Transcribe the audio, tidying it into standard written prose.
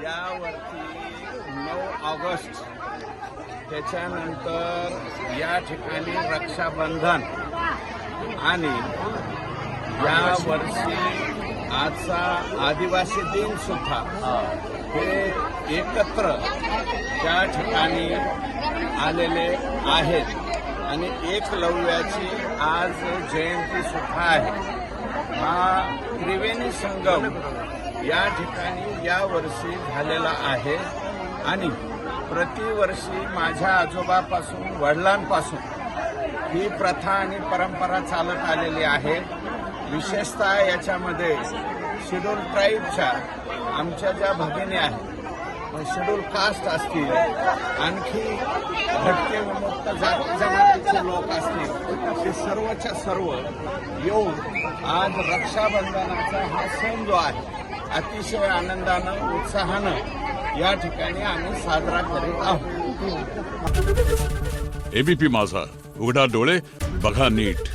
यावरती 9 ऑगस्ट त्याच्यानंतर या ठिकाणी रक्षाबंधन आणि या वर्षी आजचा आदिवासी दिन सुद्धा हे एकत्र त्या ठिकाणी आलेले आहेत आणि एकलव्याची आज जयंती सुद्धा आहे। हा त्रिवेणी संगम या ठिकाणी या वर्षी झालेला आहे आणि प्रतिवर्षी माझ्या आजोबापासून वडिलांपासून ही प्रथा आणि परंपरा चालत आलेली आहे। विशेषतः याच्यामध्ये शेड्यूल ट्राईबच्या आमच्या ज्या भगिनी आहेत, शेड्यूल कास्ट असतील, आणखी भटके विमुक्त जाती जमातीचे लोक असतील, ते सर्वच्या सर्व येऊन आज रक्षाबंधनाचा हा सण जो आहे अतिशय आनंदानं उत्साहानं या ठिकाणी आम्ही साजरा करीत आहोत। एबीपी माझा, उघडा डोळे बघा नीट।